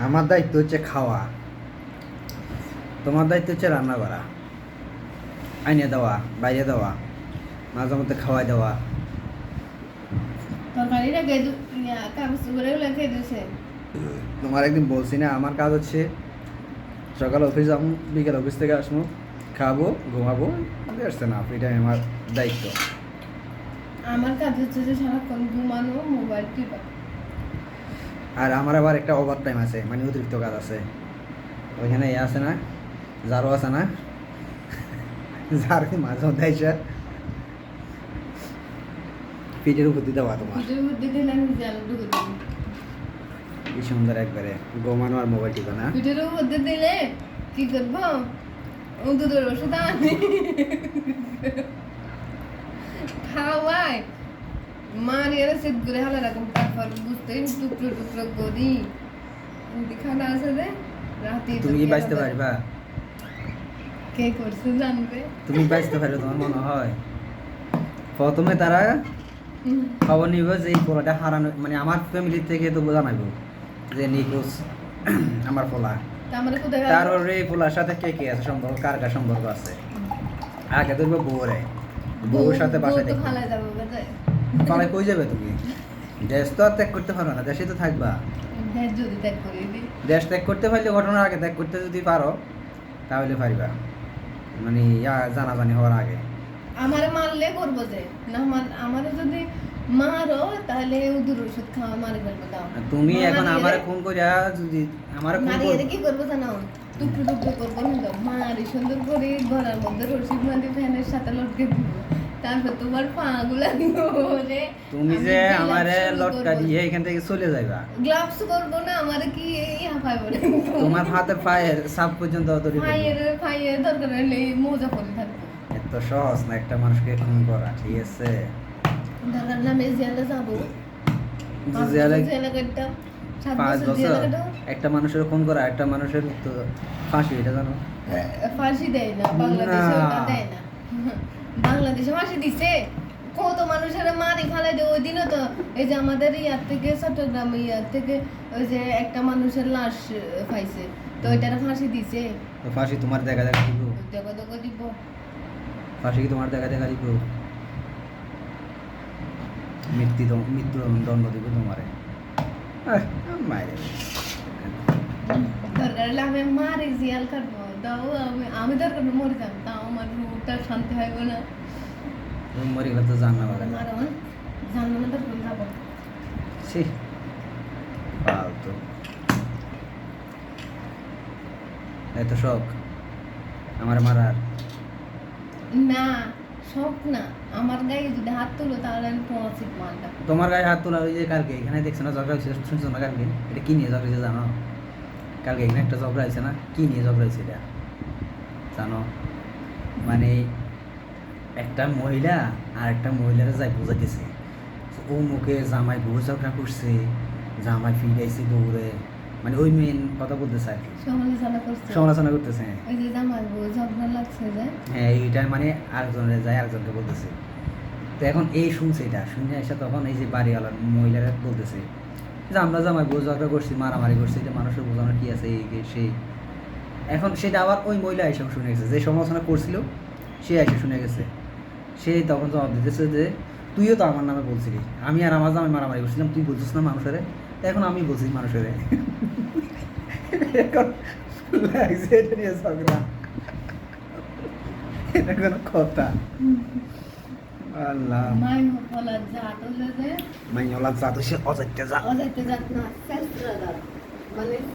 আমার দায়িত্ব হচ্ছে খাওয়া, তোমার দায়িত্ব হচ্ছে রান্না করা, আইনে দেওয়া, বাইরে দেওয়া, মাঝে মধ্যে খাওয়াই দেওয়া। তোমার একদিন বলছি না আমার কাজ হচ্ছে সকালে অফিস যাবো, বিকেল অফিস থেকে আসবো, খাবো, ঘুমাবো, আসছে না এটাই আমার দায়িত্ব। আমার কাজ হচ্ছে যে সারাক্ষণ ঘুমানো, মোবাইল টিপা। আর আমার আবার একটা ওভার টাইম আছে, মানে অতিরিক্ত কাজ আছে। ওইখানে এ আছে না, জারো আছে না, যার মাঝে মধ্যে এসে পিঠের উপর দিতে পারো তোমার। ভিডিও বুদ্ধি দিলে আমি জাল ঢুকে দিই। কি সুন্দর একবারে ঘুমানো আর মোবাইল টিপা না। ভিডিওর মধ্যে দিলে কি করবো, দুধের ওষুধ আনি খাওয়াই মারিয়ে সেট করে হালা রাখুন, তারপর বুঝতে টুকরো টুকরো করি খানা আছে রে রাতে। তুমি কি বাঁচতে পারবা? কে করছে জানবে? তুমি বাঁচতে পারবে তোমার মনে হয়? প্রথমে তারা খবর নিব যে এই পোলাটা হারানো, মানে আমার ফ্যামিলি থেকে তো জানাইবো যে নিখোঁজ আমার পোলা। তারপর এই পোলার সাথে কে কে আছে সম্পর্ক, কার কার সম্পর্ক আছে। আগে ধরবো বউরে, বউর সাথে বাসায় দেখবো। পালায় কই যাবে তুমি? দেশ তো আর ত্যাগ করতে পারো না, দেশে তো থাকবা। দেশ ত্যাগ করতে পারলে ঘটনার আগে ত্যাগ করতে যদি পারো তাহলে পারিবা, মানে জানাজানি হওয়ার আগে। আমারে মারলে করবো যে না, আমারে যদি মারো তাহলে উদুর ওষুধ খাওয়া মারি ফেলবো। দাও তুমি এখন আমারে ফোন করিয়া যদি আমারে ফোন মারিয়ে কি করবো জানো? টুকরো টুকরো করবো না, মারি সুন্দর করে ঘরের মধ্যে রশিদ বাঁধি ফ্যানের সাথে লটকে দিবো। তারপর তোমার পা গুলা ধরে তুমি যে আমারে লটকা দিয়ে এখান থেকে চলে যাইবা। গ্লাভস করবো না, আমারে কি ইয়া পাইবো না। তোমার হাতে পায়ের সাপ পর্যন্ত ধরে পায়ের দরকার হলে মোজা পরে থাকবো। এত সহজ না একটা মানুষকে খুন করা, ঠিক আছে? দরকার না আমি জেলে যাবো, জেলে কাটতাম 5 বছর। একটা মানুষের খুন করা, একটা মানুষের তো ফাঁসি, এটা জানো? ফাঁসি দেয় না বাংলাদেশে, ওটা দেয় না। বাংলাদেশে ফাঁসি দিছে কত মানুষের মারি ফেলাই দেয়। ওই দিনও তো এই যে আমাদের ইয়ার থেকে চট্টগ্রাম ইয়ার থেকে ওই যে একটা মানুষের লাশ পাইছে, তো ওইটার ফাঁসি দিছে। তো ফাঁসি তোমার দেখা দেখা দিব? দেখা দেখা দিব। ফাঁসি কি তোমার দেখা দেখা দিব? মৃত্যু দণ্ড দিব তোমারে। মায়ের দরকার হলে আমি মারি জিয়াল কাটবো, তাও আমি দরকার মরে যাবো, তাও আমার রূপটা শান্তি হইব না। মরে গেলে তো জানা হবে না। জানবো না দরকার যাবো। ছি ফালতু, এত শখ আমার মারার? না শখ না, আমার গায়ে যদি হাত তুলো তাহলে আমি পৌঁছি মারটা। তোমার গায়ে হাত তোলা, ওই যে কালকে এখানে দেখছো না ঝগড়া হয়েছে, শুনছো না? কালকে এটা কি নিয়ে ঝগড়া হয়েছে জানো? কালকে এখানে একটা ঝগড়া হয়েছে না, কি নিয়ে ঝগড়া হয়েছে এটা জানো? মানে একটা মহিলা আর একটা মহিলারা যাই বোঝাইতেছে, ও মুখে জামাই বউ ঝগড়া করছে, জামাই ফিরাইছে দৌড়ে, মানে ওই মেন কথা বলতেছে আর কি, সমালোচনা করতেছে। ওই যে জামাই বউ ঝগড়া লাগছে যে, হ্যাঁ এইটা মানে আরেকজনের যায় আরেকজনকে বলতেছে। তো এখন এই শুনছে, এটা শুনে এসে তখন এই যে বাড়িওয়ালার মহিলারা বলতেছে যে আমরা জামাই বউ ঝগড়া করছি, মারামারি করছি, এটা মানুষের বোঝানোর কি আছে এই সেই। এখন সেটা আবার ওই মহিলা এসে শুনে গেছে, যে সমালোচনা করছিল সে এসে শুনে গেছে। সে তখন জবাব দিতেছে যে তুইও তো আমার নামে বলছিলি, আমি আর আমার জামাই মারামারি করছিলাম, তুই বলছিস না মানুষের, এখন আমি বলছি মানুষের। এখন লাগছে এটা নিয়ে ঝগড়া, এটা কোনো কথা? আল্লাহ, মাইনলা জাত সে অজাইতে জাত না, মানে